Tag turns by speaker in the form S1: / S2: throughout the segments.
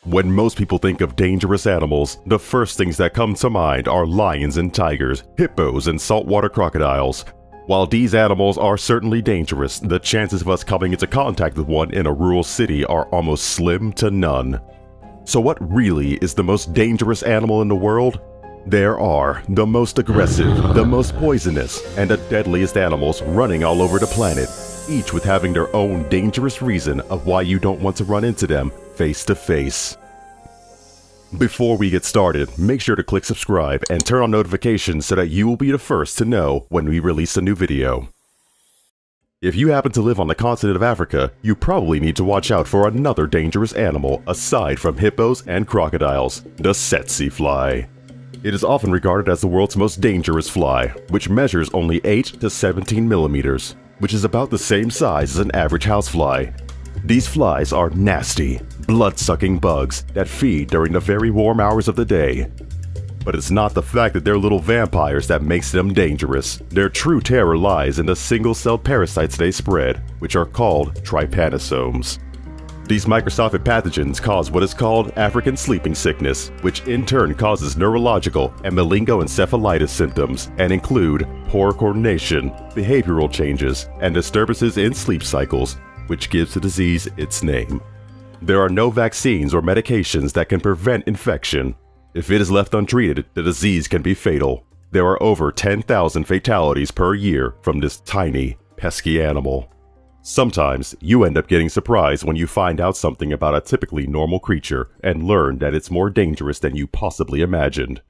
S1: When most people think of dangerous animals, the first things that come to mind are lions and tigers, hippos and saltwater crocodiles. While these animals are certainly dangerous, the chances of us coming into contact with one in a rural city are almost slim to none. So what really is the most dangerous animal in the world? There are the most aggressive, the most poisonous, and the deadliest animals running all over the planet, each with having their own dangerous reason of why you don't want to run into them face to face. Before we get started, make sure to click subscribe and turn on notifications so that you will be the first to know when we release a new video. If you happen to live on the continent of Africa, you probably need to watch out for another dangerous animal aside from hippos and crocodiles, the tsetse fly. It is often regarded as the world's most dangerous fly, which measures only 8 to 17 millimeters, which is about the same size as an average housefly. These flies are nasty, blood-sucking bugs that feed during the very warm hours of the day. But it's not the fact that they're little vampires that makes them dangerous. Their true terror lies in the single-celled parasites they spread, which are called trypanosomes. These microscopic pathogens cause what is called African sleeping sickness, which in turn causes neurological and meningoencephalitis symptoms and include poor coordination, behavioral changes, and disturbances in sleep cycles, which gives the disease its name. There are no vaccines or medications that can prevent infection. If it is left untreated, the disease can be fatal. There are over 10,000 fatalities per year from this tiny, pesky animal. Sometimes, you end up getting surprised when you find out something about a typically normal creature and learn that it's more dangerous than you possibly imagined.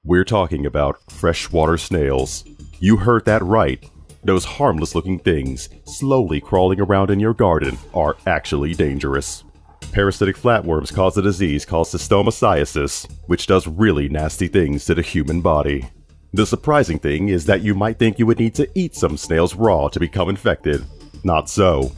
S1: We're talking about freshwater snails. You heard that right. Those harmless-looking things, slowly crawling around in your garden, are actually dangerous. Parasitic flatworms cause a disease called stomatiasis, which does really nasty things to the human body. The surprising thing is that you might think you would need to eat some snails raw to become infected. Not so.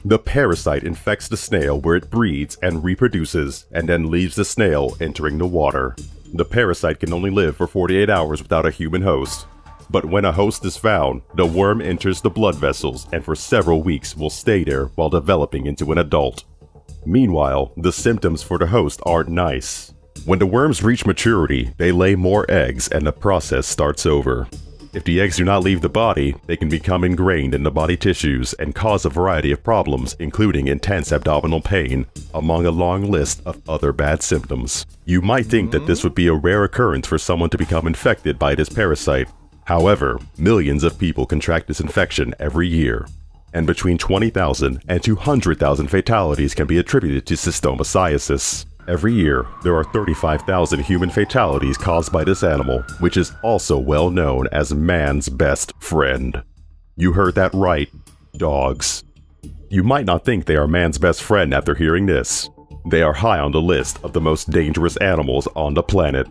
S1: The parasite infects the snail where it breeds and reproduces, and then leaves the snail entering the water. The parasite can only live for 48 hours without a human host. But when a host is found, the worm enters the blood vessels and for several weeks will stay there while developing into an adult. Meanwhile, the symptoms for the host aren't nice. When the worms reach maturity, they lay more eggs and the process starts over. If the eggs do not leave the body, they can become ingrained in the body tissues and cause a variety of problems, including intense abdominal pain, among a long list of other bad symptoms. You might think that this would be a rare occurrence for someone to become infected by this parasite. However, millions of people contract this infection every year, and between 20,000 and 200,000 fatalities can be attributed to stomatiasis. Every year, there are 35,000 human fatalities caused by this animal, which is also well known as man's best friend. You heard that right, dogs. You might not think they are man's best friend after hearing this. They are high on the list of the most dangerous animals on the planet.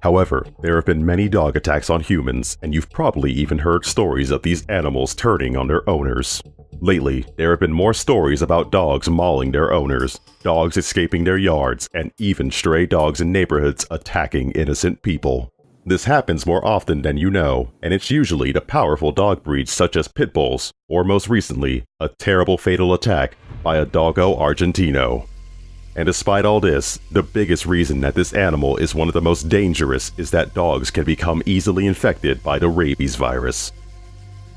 S1: However, there have been many dog attacks on humans, and you've probably even heard stories of these animals turning on their owners. Lately, there have been more stories about dogs mauling their owners, dogs escaping their yards, and even stray dogs in neighborhoods attacking innocent people. This happens more often than you know, and it's usually the powerful dog breeds such as pit bulls, or most recently, a terrible fatal attack by a Doggo Argentino. And despite all this, the biggest reason that this animal is one of the most dangerous is that dogs can become easily infected by the rabies virus.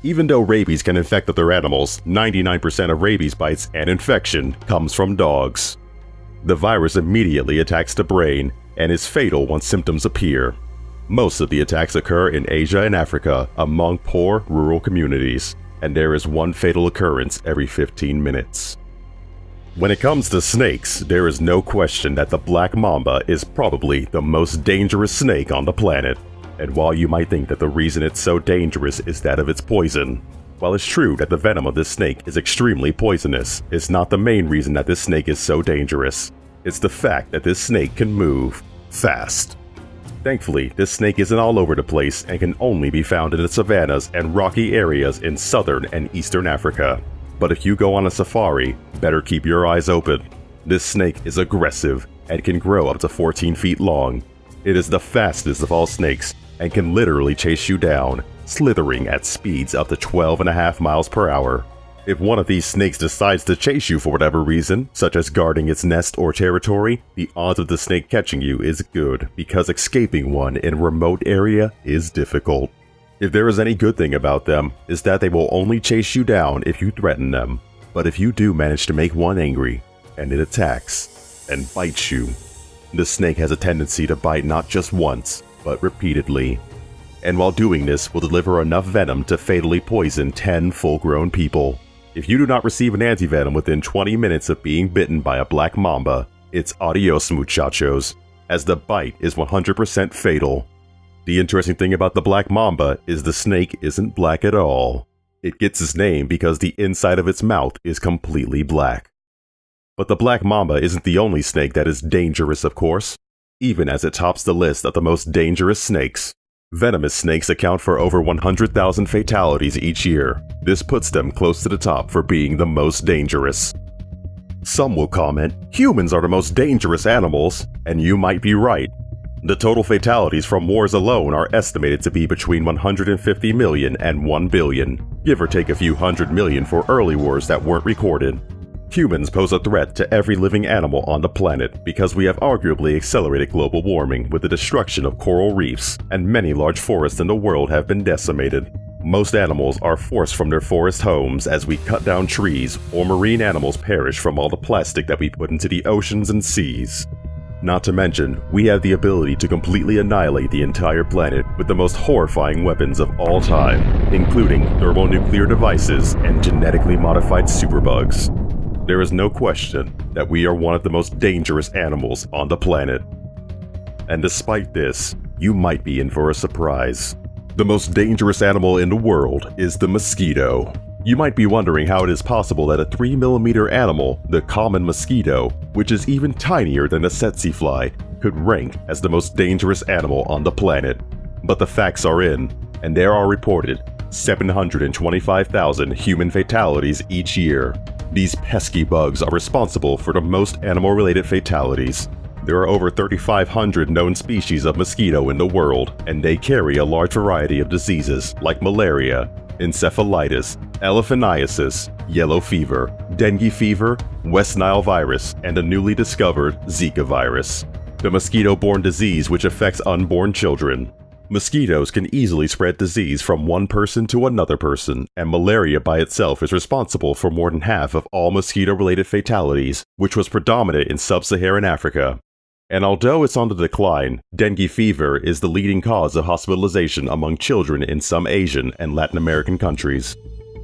S1: Even though rabies can infect other animals, 99% of rabies bites and infection comes from dogs. The virus immediately attacks the brain and is fatal once symptoms appear. Most of the attacks occur in Asia and Africa among poor rural communities, and there is one fatal occurrence every 15 minutes. When it comes to snakes, there is no question that the black mamba is probably the most dangerous snake on the planet. And while you might think that the reason it's so dangerous is that of its poison, while it's true that the venom of this snake is extremely poisonous, it's not the main reason that this snake is so dangerous. It's the fact that this snake can move fast. Thankfully, this snake isn't all over the place and can only be found in the savannas and rocky areas in southern and eastern Africa. But if you go on a safari, better keep your eyes open. This snake is aggressive and can grow up to 14 feet long. It is the fastest of all snakes and can literally chase you down, slithering at speeds up to 12.5 miles per hour. If one of these snakes decides to chase you for whatever reason, such as guarding its nest or territory, the odds of the snake catching you is good, because escaping one in a remote area is difficult. If there is any good thing about them, is that they will only chase you down if you threaten them. But if you do manage to make one angry, and it attacks, and bites you, the snake has a tendency to bite not just once, but repeatedly. And while doing this will deliver enough venom to fatally poison 10 full-grown people. If you do not receive an antivenom within 20 minutes of being bitten by a black mamba, it's adios muchachos, as the bite is 100% fatal. The interesting thing about the black mamba is the snake isn't black at all. It gets its name because the inside of its mouth is completely black. But the black mamba isn't the only snake that is dangerous, of course, even as it tops the list of the most dangerous snakes. Venomous snakes account for over 100,000 fatalities each year. This puts them close to the top for being the most dangerous. Some will comment, humans are the most dangerous animals, and you might be right. The total fatalities from wars alone are estimated to be between 150 million and 1 billion, give or take a few hundred million for early wars that weren't recorded. Humans pose a threat to every living animal on the planet because we have arguably accelerated global warming with the destruction of coral reefs, and many large forests in the world have been decimated. Most animals are forced from their forest homes as we cut down trees, or marine animals perish from all the plastic that we put into the oceans and seas. Not to mention, we have the ability to completely annihilate the entire planet with the most horrifying weapons of all time, including thermonuclear devices and genetically modified superbugs. There is no question that we are one of the most dangerous animals on the planet. And despite this, you might be in for a surprise. The most dangerous animal in the world is the mosquito. You might be wondering how it is possible that a 3mm animal, the common mosquito, which is even tinier than a tsetse fly, could rank as the most dangerous animal on the planet. But the facts are in, and there are reported 725,000 human fatalities each year. These pesky bugs are responsible for the most animal-related fatalities. There are over 3,500 known species of mosquito in the world, and they carry a large variety of diseases like malaria, encephalitis, elephantiasis, yellow fever, dengue fever, West Nile virus, and the newly discovered Zika virus, the mosquito-borne disease which affects unborn children. Mosquitoes can easily spread disease from one person to another person, and malaria by itself is responsible for more than half of all mosquito-related fatalities, which was predominant in sub-Saharan Africa. And although it's on the decline, dengue fever is the leading cause of hospitalization among children in some Asian and Latin American countries.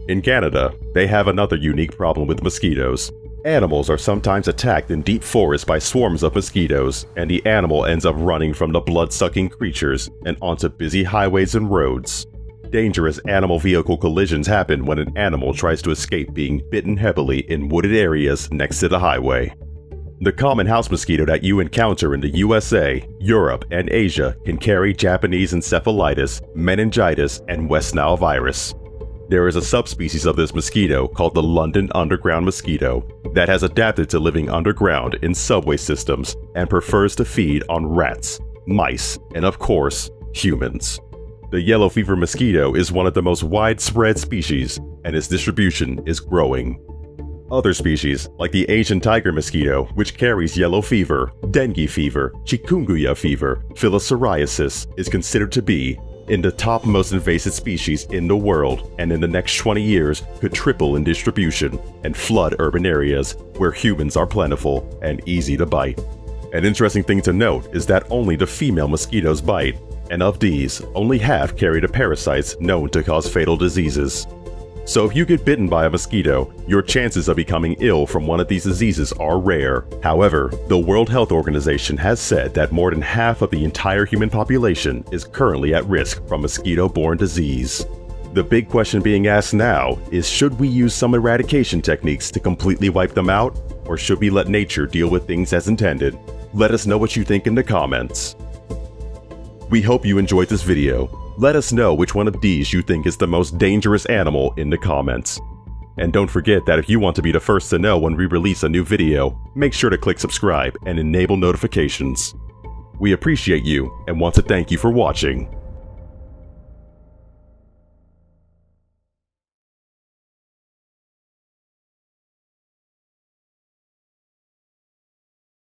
S1: In Canada, they have another unique problem with mosquitoes. Animals are sometimes attacked in deep forests by swarms of mosquitoes, and the animal ends up running from the blood-sucking creatures and onto busy highways and roads. Dangerous animal vehicle collisions happen when an animal tries to escape being bitten heavily in wooded areas next to the highway. The common house mosquito that you encounter in the USA, Europe, and Asia can carry Japanese encephalitis, meningitis, and West Nile virus. There is a subspecies of this mosquito called the London underground mosquito that has adapted to living underground in subway systems and prefers to feed on rats, mice, and of course, humans. The yellow fever mosquito is one of the most widespread species, and its distribution is growing. Other species, like the Asian tiger mosquito, which carries yellow fever, dengue fever, chikungunya fever, filariasis, is considered to be in the top most invasive species in the world, and in the next 20 years could triple in distribution and flood urban areas where humans are plentiful and easy to bite. An interesting thing to note is that only the female mosquitoes bite, and of these, only half carry the parasites known to cause fatal diseases. So if you get bitten by a mosquito, your chances of becoming ill from one of these diseases are rare. However, the World Health Organization has said that more than half of the entire human population is currently at risk from mosquito-borne disease. The big question being asked now is, should we use some eradication techniques to completely wipe them out, or should we let nature deal with things as intended? Let us know what you think in the comments. We hope you enjoyed this video. Let us know which one of these you think is the most dangerous animal in the comments. And don't forget that if you want to be the first to know when we release a new video, make sure to click subscribe and enable notifications. We appreciate you and want to thank you for watching.